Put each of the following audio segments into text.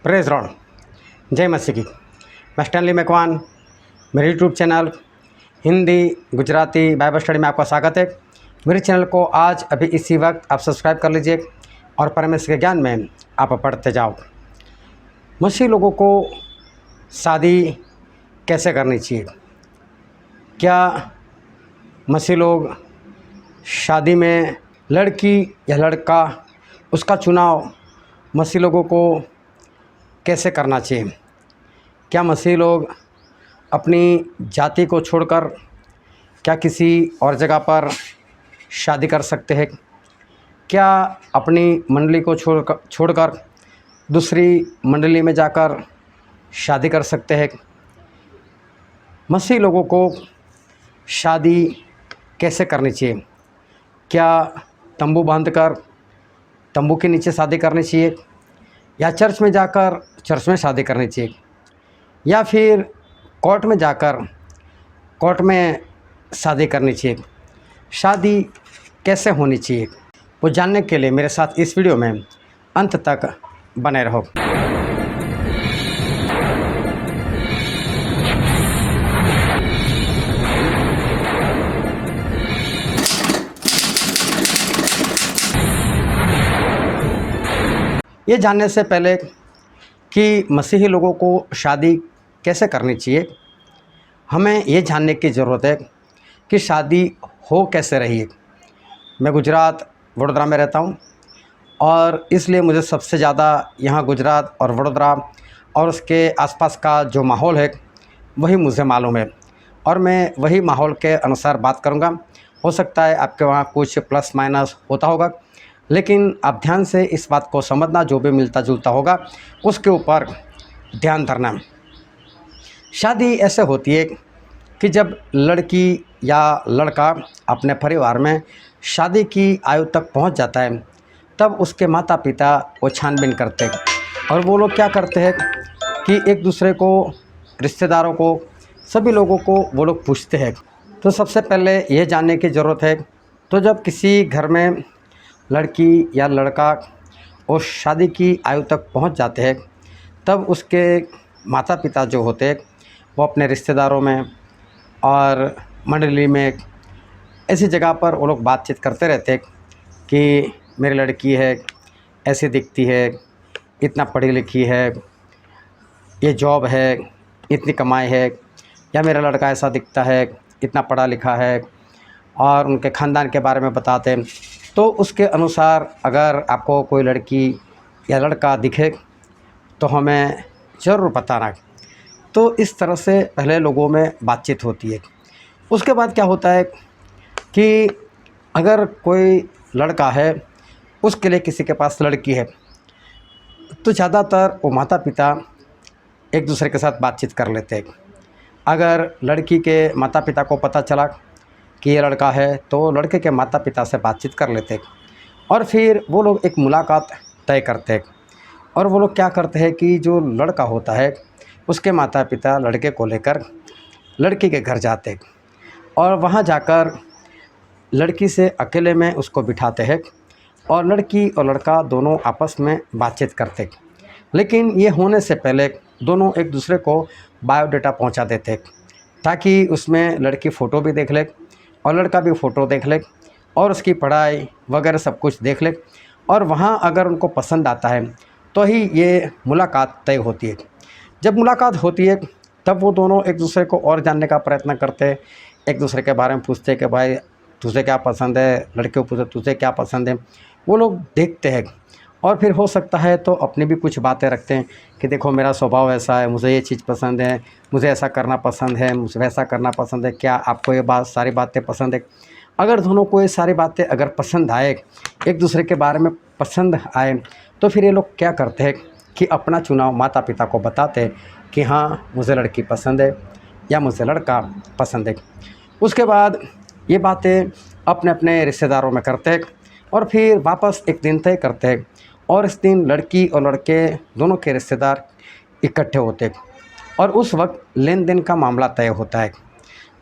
Praise Lord, जय मसीह की। मैं स्टैनली मैकवान, मेरे YouTube channel Hindi Gujarati Bible study में आपका स्वागत है। मेरे चैनल को आज अभी इसी वक्त आप सब्सक्राइब कर लीजिए और परमेश्वर के ज्ञान में आप पढ़ते जाओ। मसीह लोगों को शादी कैसे करनी चाहिए? क्या मसीह लोग शादी में लड़की या लड़का उसका चुनाव मसीह लोगों को कैसे करना चाहिए? क्या मसीह लोग अपनी जाति को छोड़कर क्या किसी और जगह पर शादी कर सकते हैं? क्या अपनी मंडली को छोड़कर दूसरी मंडली में जाकर शादी कर सकते हैं? मसीह लोगों को शादी कैसे करनी चाहिए? क्या तंबू बांधकर तंबू के नीचे शादी करनी चाहिए, या चर्च में जाकर चर्च में शादी करनी चाहिए, या फिर कोर्ट में जाकर कोर्ट में शादी करनी चाहिए? शादी कैसे होनी चाहिए, वो जानने के लिए मेरे साथ इस वीडियो में अंत तक बने रहो। ये जानने से पहले कि मसीही लोगों को शादी कैसे करनी चाहिए, हमें ये जानने की ज़रूरत है कि शादी हो कैसे रही है। मैं गुजरात वडोदरा में रहता हूँ और इसलिए मुझे सबसे ज़्यादा यहाँ गुजरात और वडोदरा और उसके आसपास का जो माहौल है वही मुझे मालूम है, और मैं वही माहौल के अनुसार बात करूँगा। हो सकता है आपके वहाँ कुछ प्लस माइनस होता होगा, लेकिन आप ध्यान से इस बात को समझना, जो भी मिलता जुलता होगा उसके ऊपर ध्यान धरना। शादी ऐसे होती है कि जब लड़की या लड़का अपने परिवार में शादी की आयु तक पहुंच जाता है, तब उसके माता पिता वो छानबीन करते हैं और वो लोग क्या करते हैं कि एक दूसरे को, रिश्तेदारों को, सभी लोगों को वो लोग पूछते हैं। तो सबसे पहले ये जानने की ज़रूरत है, तो जब किसी घर में लड़की या लड़का वो शादी की आयु तक पहुंच जाते हैं, तब उसके माता पिता जो होते हैं वो अपने रिश्तेदारों में और मंडली में ऐसी जगह पर वो लोग बातचीत करते रहते हैं कि मेरी लड़की है, ऐसी दिखती है, इतना पढ़ी लिखी है, ये जॉब है, इतनी कमाई है, या मेरा लड़का ऐसा दिखता है, इतना पढ़ा लिखा है, और उनके ख़ानदान के बारे में बताते हैं। तो उसके अनुसार अगर आपको कोई लड़की या लड़का दिखे तो हमें ज़रूर बताना। तो इस तरह से पहले लोगों में बातचीत होती है। उसके बाद क्या होता है कि अगर कोई लड़का है, उसके लिए किसी के पास लड़की है, तो ज़्यादातर वो माता पिता एक दूसरे के साथ बातचीत कर लेते हैं। अगर लड़की के माता पिता को पता चला कि ये लड़का है, तो लड़के के माता पिता से बातचीत कर लेते हैं और फिर वो लोग एक मुलाकात तय करते हैं। और वो लोग क्या करते हैं कि जो लड़का होता है उसके माता पिता लड़के को लेकर लड़की के घर जाते हैं और वहाँ जाकर लड़की से अकेले में उसको बिठाते हैं और लड़की और लड़का दोनों आपस में बातचीत करते हैं। लेकिन ये होने से पहले दोनों एक दूसरे को बायोडाटा पहुँचा देते हैं, ताकि उसमें लड़की फ़ोटो भी देख ले और लड़का भी फ़ोटो देख ले और उसकी पढ़ाई वगैरह सब कुछ देख ले, और वहाँ अगर उनको पसंद आता है तो ही ये मुलाकात तय होती है। जब मुलाकात होती है तब वो दोनों एक दूसरे को और जानने का प्रयत्न करते हैं, एक दूसरे के बारे में पूछते हैं कि भाई तुझे क्या पसंद है, लड़के को पूछते तुझे क्या पसंद है। वो लोग देखते हैं और फिर हो सकता है तो अपनी भी कुछ बातें रखते हैं कि देखो मेरा स्वभाव ऐसा है, मुझे ये चीज़ पसंद है, मुझे ऐसा करना पसंद है, मुझे वैसा करना पसंद है, क्या आपको ये सारी बातें पसंद है? अगर दोनों को ये सारी बातें अगर पसंद आए, एक दूसरे के बारे में पसंद आए, तो फिर ये लोग क्या करते हैं कि अपना चुनाव माता पिता को बताते हैं कि हाँ मुझे लड़की पसंद है या मुझे लड़का पसंद है। उसके बाद ये बातें अपने अपने रिश्तेदारों में करते हैं और फिर वापस एक दिन तय करते हैं, और इस दिन लड़की और लड़के दोनों के रिश्तेदार इकट्ठे होते हैं और उस वक्त लेन देन का मामला तय होता है।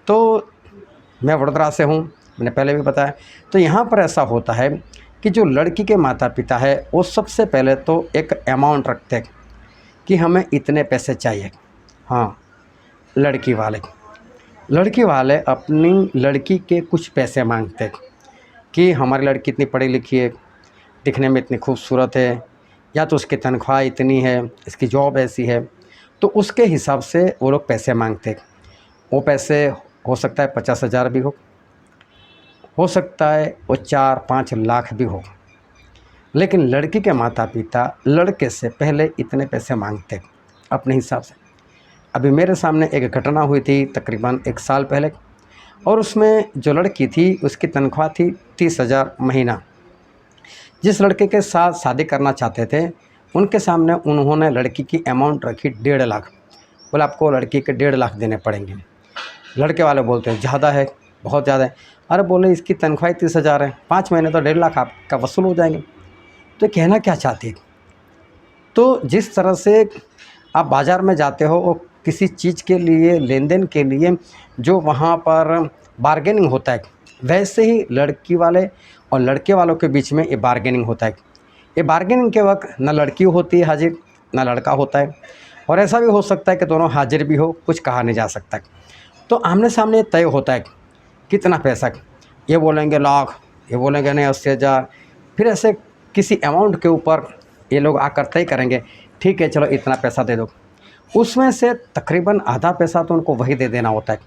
तो मैं वडोदरा से हूँ, मैंने पहले भी बताया। तो यहाँ पर ऐसा होता है कि जो लड़की के माता पिता है वो सबसे पहले तो एक अमाउंट रखते हैं कि हमें इतने पैसे चाहिए। हाँ, लड़की वाले अपनी लड़की के कुछ पैसे मांगते कि हमारी लड़की इतनी पढ़ी लिखी है, दिखने में इतनी खूबसूरत है, या तो उसकी तनख्वाह इतनी है, इसकी जॉब ऐसी है, तो उसके हिसाब से वो लोग पैसे मांगते। वो पैसे हो सकता है 50,000 भी हो सकता है वो 4-5 लाख भी हो, लेकिन लड़की के माता पिता लड़के से पहले इतने पैसे मांगते अपने हिसाब से। अभी मेरे सामने एक घटना हुई थी तकरीबन 1 साल पहले, और उसमें जो लड़की थी उसकी तनख्वाह थी 30,000 महीना। जिस लड़के के साथ शादी करना चाहते थे उनके सामने उन्होंने लड़की की अमाउंट रखी 1.5 लाख। बोले आपको लड़की के 1.5 लाख देने पड़ेंगे। लड़के वाले बोलते हैं ज़्यादा है, बहुत ज़्यादा है। अरे बोले इसकी तनख्वाह 30,000 है, 5 महीने तो 1.5 लाख आपका वसूल हो जाएंगे। तो कहना क्या चाहती है? तो जिस तरह से आप बाज़ार में जाते हो और किसी चीज़ के लिए लेन देन के लिए जो वहाँ पर बार्गेनिंग होता है, वैसे ही लड़की वाले और लड़के वालों के बीच में ये बार्गेनिंग होता है। ये बार्गेनिंग के वक्त ना लड़की होती है हाजिर, ना लड़का होता है, और ऐसा भी हो सकता है कि दोनों हाजिर भी हो, कुछ कहा नहीं जा सकता। तो आमने सामने तय होता है कितना पैसा। ये बोलेंगे लाख, ये बोलेंगे नहीं 80,000, फिर ऐसे किसी अमाउंट के ऊपर ये लोग आकर तय करेंगे, ठीक है चलो इतना पैसा दे दो। उसमें से तकरीबन आधा पैसा तो उनको वही दे देना होता है,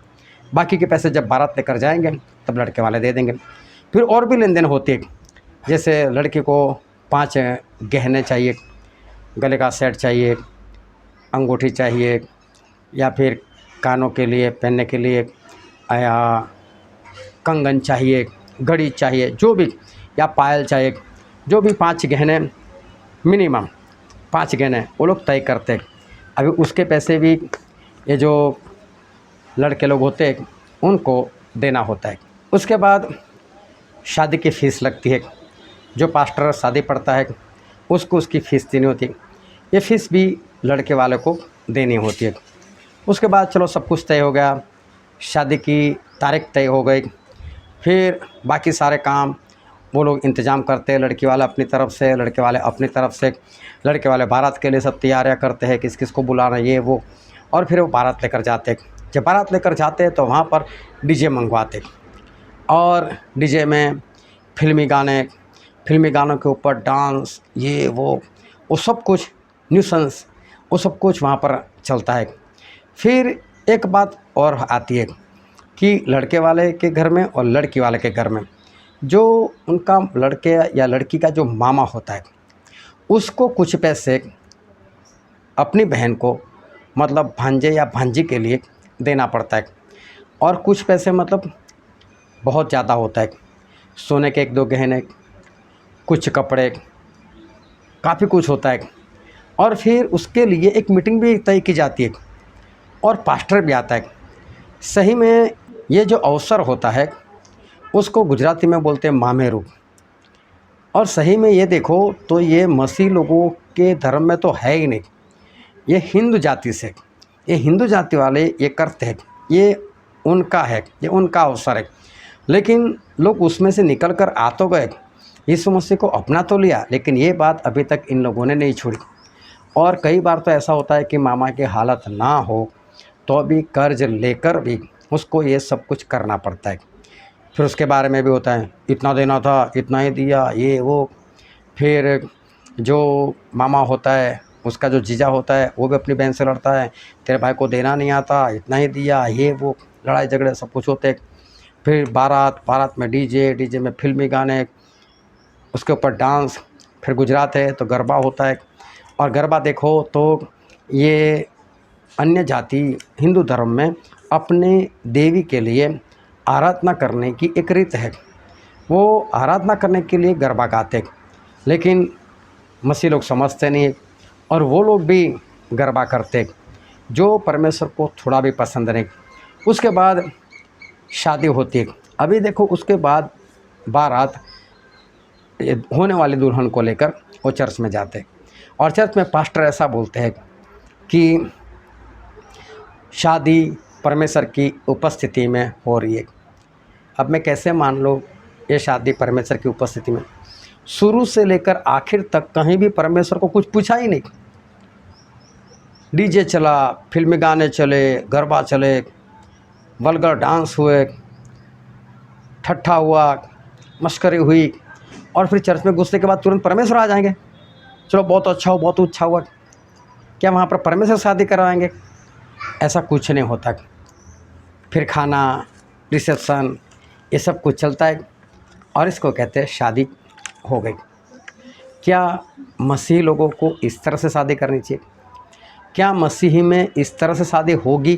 बाकी के पैसे जब बारात लेकर जाएंगे तब लड़के वाले दे देंगे। फिर और भी लेन देन होती है, जैसे लड़की को 5 गहने चाहिए, गले का सेट चाहिए, अंगूठी चाहिए, या फिर कानों के लिए पहनने के लिए, या कंगन चाहिए, घड़ी चाहिए, जो भी, या पायल चाहिए, जो भी 5 गहने, मिनिमम 5 गहने वो लोग तय करते हैं। अभी उसके पैसे भी ये जो लड़के लोग होते हैं उनको देना होता है। उसके बाद शादी की फ़ीस लगती है, जो पास्टर शादी पढ़ता है उसको उसकी फ़ीस देनी होती है, ये फ़ीस भी लड़के वाले को देनी होती है। उसके बाद चलो सब कुछ तय हो गया, शादी की तारीख तय हो गई, फिर बाकी सारे काम वो लोग इंतज़ाम करते हैं, लड़की वाला अपनी तरफ से, लड़के वाले अपनी तरफ से। लड़के वाले बारात के लिए सब तैयारियां करते हैं, किस किस को बुलाना ये वो, और फिर वो बारात लेकर जाते हैं। जब बारात लेकर जाते हैं तो वहाँ पर डीजे मंगवाते, और डीजे में फिल्मी गानों के ऊपर डांस, ये वो सब कुछ न्यूसेंस, वो सब कुछ वहाँ पर चलता है। फिर एक बात और आती है कि लड़के वाले के घर में और लड़की वाले के घर में जो उनका लड़के या लड़की का जो मामा होता है उसको कुछ पैसे अपनी बहन को, मतलब भांजे या भांजी के लिए देना पड़ता है, और कुछ पैसे मतलब बहुत ज़्यादा होता है। सोने के 1-2 गहने, कुछ कपड़े, काफ़ी कुछ होता है। और फिर उसके लिए एक मीटिंग भी तय की जाती है, और पास्टर भी आता है। सही में ये जो अवसर होता है उसको गुजराती में बोलते हैं मामेरू। और सही में ये देखो तो ये मसीह लोगों के धर्म में तो है ही नहीं, ये हिंदू जाति से, ये हिंदू जाति वाले ये करते हैं, ये उनका है, ये उनका अवसर है। लेकिन लोग उसमें से निकल कर आ तो गए, यीशु मसीह को अपना तो लिया, लेकिन ये बात अभी तक इन लोगों ने नहीं छोड़ी। और कई बार तो ऐसा होता है कि मामा की हालत ना हो तो भी कर्ज लेकर भी उसको ये सब कुछ करना पड़ता है। फिर उसके बारे में भी होता है, इतना देना था, इतना ही दिया, ये वो। फिर जो मामा होता है उसका जो जीजा होता है वो भी अपनी बहन से लड़ता है, तेरे भाई को देना नहीं आता, इतना ही दिया, ये वो, लड़ाई झगड़े सब कुछ होते हैं। फिर बारात में डीजे में फिल्मी गाने, उसके ऊपर डांस। फिर गुजरात है तो गरबा होता है, और गरबा देखो तो ये अन्य जाति हिंदू धर्म में अपने देवी के लिए आराधना करने की एक रीत है, वो आराधना करने के लिए गरबा गाते, लेकिन मसीह लोग समझते नहीं, और वो लोग भी गरबा करते जो परमेश्वर को थोड़ा भी पसंद नहीं। उसके बाद शादी होती है। अभी देखो उसके बाद बारात होने वाली दुल्हन को लेकर वो चर्च में जाते, और चर्च में पास्टर ऐसा बोलते हैं कि शादी परमेश्वर की उपस्थिति में हो रही है। अब मैं कैसे मान लो ये शादी परमेश्वर की उपस्थिति में? शुरू से लेकर आखिर तक कहीं भी परमेश्वर को कुछ पूछा ही नहीं, डीजे चला, फिल्मी गाने चले, गरबा चले, वल्गर डांस हुए, ठट्ठा हुआ, मस्करी हुई, और फिर चर्च में घुसने के बाद तुरंत परमेश्वर आ जाएंगे। चलो बहुत अच्छा हो, बहुत अच्छा हुआ। क्या वहाँ पर परमेश्वर शादी करवाएंगे? ऐसा कुछ नहीं होता। फिर खाना, रिसेप्शन, ये सब कुछ चलता है और इसको कहते हैं शादी हो गई। क्या मसीही लोगों को इस तरह से शादी करनी चाहिए? क्या मसीही में इस तरह से शादी होगी?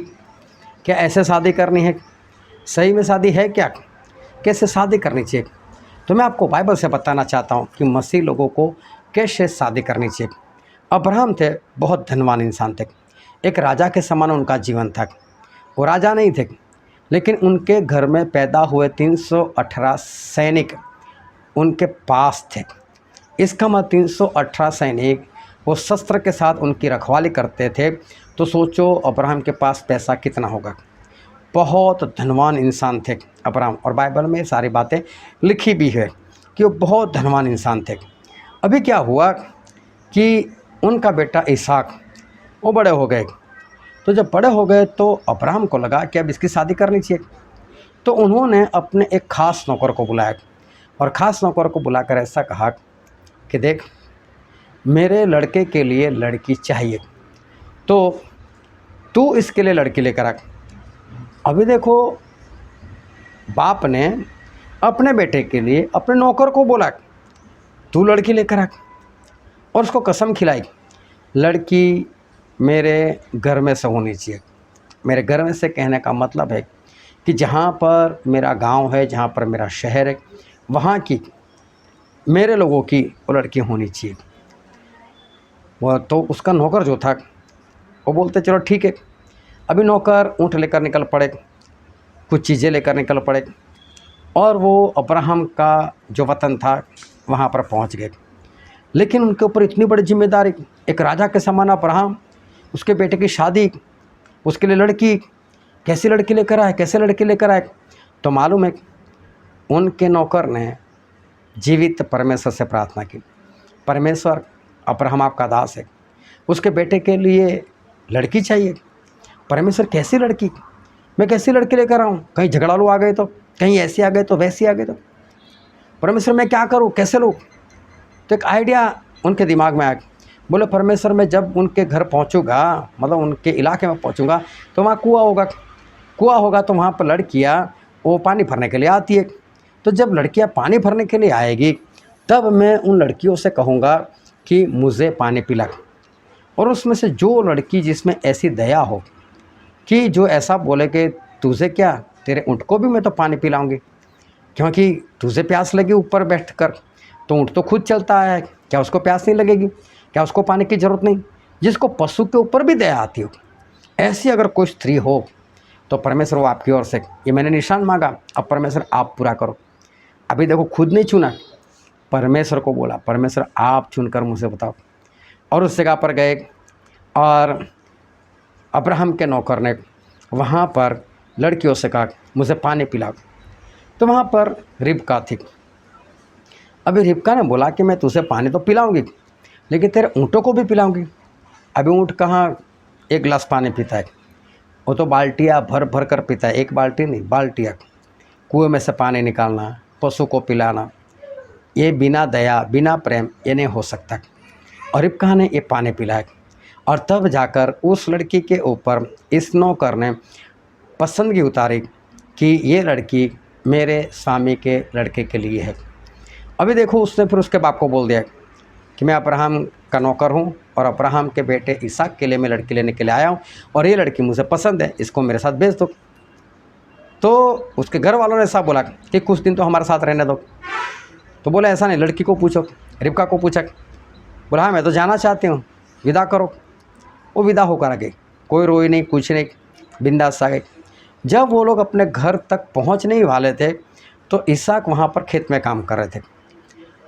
क्या ऐसे शादी करनी है? सही में शादी है क्या? कैसे शादी करनी चाहिए? तो मैं आपको बाइबल से बताना चाहता हूँ कि मसीही लोगों को कैसे शादी करनी चाहिए। अब्राहम थे, बहुत धनवान इंसान थे, एक राजा के समान उनका जीवन था। वो राजा नहीं थे, लेकिन उनके घर में पैदा हुए 318 सैनिक उनके पास थे। इसका मतलब 318 सैनिक वो शस्त्र के साथ उनकी रखवाली करते थे। तो सोचो अब्राहम के पास पैसा कितना होगा। बहुत धनवान इंसान थे अब्राहम, और बाइबल में सारी बातें लिखी भी है कि वो बहुत धनवान इंसान थे। अभी क्या हुआ कि उनका बेटा इसहाक वो बड़े हो गए। तो जब बड़े हो गए तो अब्राहम को लगा कि अब इसकी शादी करनी चाहिए। तो उन्होंने अपने एक ख़ास नौकर को बुलाया और ख़ास नौकर को बुलाकर ऐसा कहा कि देख, मेरे लड़के के लिए लड़की चाहिए, तो तू इसके लिए लड़की लेकर आ। अभी देखो, बाप ने अपने बेटे के लिए अपने नौकर को बोला तू लड़की लेकर आ, और उसको कसम खिलाई लड़की मेरे घर में से होनी चाहिए। मेरे घर में से कहने का मतलब है कि जहाँ पर मेरा गांव है, जहाँ पर मेरा शहर है, वहाँ की मेरे लोगों की वो लड़की होनी चाहिए। वह तो उसका नौकर जो था वो बोलते चलो ठीक है। अभी नौकर ऊँट लेकर निकल पड़े, कुछ चीज़ें लेकर निकल पड़े, और वो अब्राहम का जो वतन था वहाँ पर पहुँच गए। लेकिन उनके ऊपर इतनी बड़ी जिम्मेदारी, एक राजा के समान अब्राहम, उसके बेटे की शादी, उसके लिए लड़की, कैसी लड़की लेकर आए, कैसे लड़की लेकर आए? तो मालूम है उनके नौकर ने जीवित परमेश्वर से प्रार्थना की, परमेश्वर अब्राहम आपका दास है, उसके बेटे के लिए लड़की चाहिए। परमेश्वर कैसी लड़की, मैं कैसी लड़की लेकर आऊँ? कहीं झगड़ालू आ गए तो, कहीं ऐसे आ गए तो, वैसे आ गए तो, परमेश्वर मैं क्या करूँ, कैसे लूँ? तो एक आइडिया उनके दिमाग में आया। बोले परमेश्वर मैं जब उनके घर पहुंचूंगा, मतलब उनके इलाके में पहुंचूंगा, तो वहाँ कुआं होगा तो वहाँ पर लड़कियाँ वो पानी भरने के लिए आती है। तो जब लड़कियाँ पानी भरने के लिए आएगी तब मैं उन लड़कियों से कहूँगा कि मुझे पानी पिला, और उसमें से जो लड़की जिसमें ऐसी दया हो कि जो ऐसा बोले कि तुझे क्या, तेरे ऊँट को भी मैं तो पानी पिलाऊंगी, क्योंकि तुझे प्यास लगी ऊपर बैठ कर, तो ऊँट तो खुद चलता है, क्या उसको प्यास नहीं लगेगी? क्या उसको पानी की ज़रूरत नहीं? जिसको पशु के ऊपर भी दया आती हो, ऐसी अगर कोई स्त्री हो तो परमेश्वर वो आपकी ओर से, ये मैंने निशान मांगा, अब परमेश्वर आप पूरा करो। अभी देखो खुद नहीं चुना, परमेश्वर को बोला परमेश्वर आप चुनकर मुझे बताओ। और उस जगह पर गए और अब्राहम के नौकर ने वहाँ पर लड़कियों से कहा मुझे पानी पिलाओ। तो वहाँ पर रिबका थी। अभी रिबका ने बोला कि मैं तुझे पानी तो पिलाऊंगी, लेकिन तेरे ऊँटों को भी पिलाऊंगी। अभी ऊँट कहाँ एक गिलास पानी पीता है, वो तो बाल्टियाँ भर भर कर पीता है, एक बाल्टी नहीं, बाल्टियाँ। कुएं में से पानी निकालना, पशु को पिलाना, ये बिना दया बिना प्रेम ये नहीं हो सकता। और रिबका ने ये पानी पिलाया, और तब जाकर उस लड़की के ऊपर इस नौकर ने पसंदगी उतारी कि ये लड़की मेरे स्वामी के लड़के के लिए है। अभी देखो उसने फिर उसके बाप को बोल दिया कि मैं अब्राहम का नौकर हूँ और अब्राहम के बेटे इसहाक के लिए मैं लड़की लेने के लिए आया हूँ, और ये लड़की मुझे पसंद है, इसको मेरे साथ भेज दो। तो उसके घर वालों ने ऐसा बोला कि कुछ दिन तो हमारे साथ रहने दो। तो बोला ऐसा नहीं, लड़की को पूछो, रिबका को पूछा। बोला हाँ मैं तो जाना चाहती हूँ, विदा करो। वो विदा होकर आ गई, कोई रोई नहीं, कुछ नहीं, बिंदास आ गई। जब वो लोग अपने घर तक पहुँचने ही वाले थे तो इसहाक वहाँ पर खेत में काम कर रहे थे।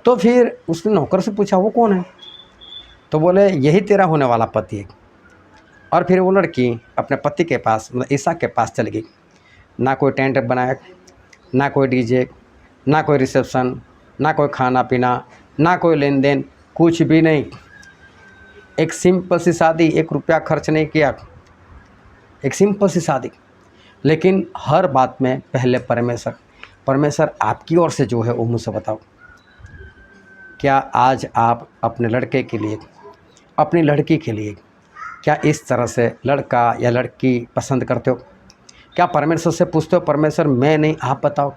तो फिर उसने नौकर से पूछा वो कौन है? तो बोले यही तेरा होने वाला पति है। और फिर वो लड़की अपने पति के पास, मतलब इसहाक के पास चली गई। ना कोई टेंट बनाया, ना कोई डीजे, ना कोई रिसेप्शन, ना कोई खाना पीना, ना कोई लेन देन, कुछ भी नहीं। एक सिंपल सी शादी, 1 रुपया खर्च नहीं किया, एक सिंपल सी शादी, लेकिन हर बात में पहले परमेश्वर आपकी ओर से जो है वो मुझसे बताओ, क्या आज आप अपने लड़के के लिए, अपनी लड़की के लिए क्या इस तरह से लड़का या लड़की पसंद करते हो? क्या परमेश्वर से पूछते हो, परमेश्वर मैं नहीं, आप बताओ।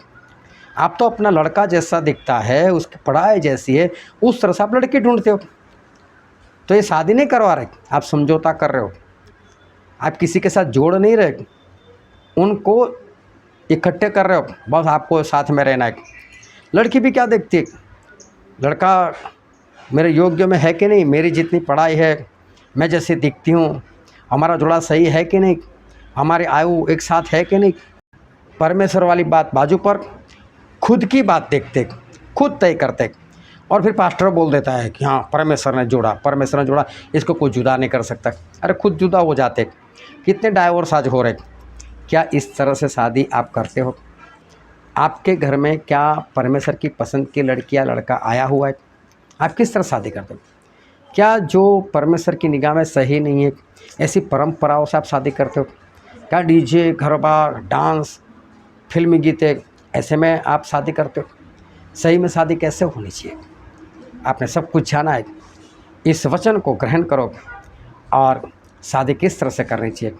आप तो अपना लड़का जैसा दिखता है, उसकी पढ़ाई जैसी है, उस तरह से आप लड़की ढूंढते हो। तो ये शादी नहीं करवा रहे, आप समझौता कर रहे हो, आप किसी के साथ जोड़ नहीं रहे, उनको इकट्ठे कर रहे हो, बस आपको साथ में रहना है। लड़की भी क्या देखती है, लड़का मेरे योग्य में है कि नहीं, मेरी जितनी पढ़ाई है, मैं जैसे दिखती हूँ, हमारा जोड़ा सही है कि नहीं, हमारी आयु एक साथ है कि नहीं। परमेश्वर वाली बात बाजू पर, खुद की बात देखते, खुद तय करते, और फिर पास्टर बोल देता है कि हाँ परमेश्वर ने जोड़ा, इसको कोई जुदा नहीं कर सकता। अरे खुद जुदा हो जाते, कितने डाइवोर्स आज हो रहे। क्या इस तरह से शादी आप करते हो? आपके घर में क्या परमेश्वर की पसंद की लड़की या लड़का आया हुआ है? आप किस तरह शादी करते हो? क्या जो परमेश्वर की निगाह में सही नहीं है, ऐसी परंपराओं से आप शादी करते हो? क्या डीजे, गरबा, डांस, फिल्मी गीतें, ऐसे में आप शादी करते हो? सही में शादी कैसे होनी चाहिए? आपने सब कुछ जाना है, इस वचन को ग्रहण करो और शादी किस तरह से करनी चाहिए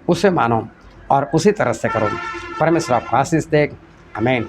उसे मानो और उसी तरह से करो। परमेश्वर आपको आशीष दे। आमीन।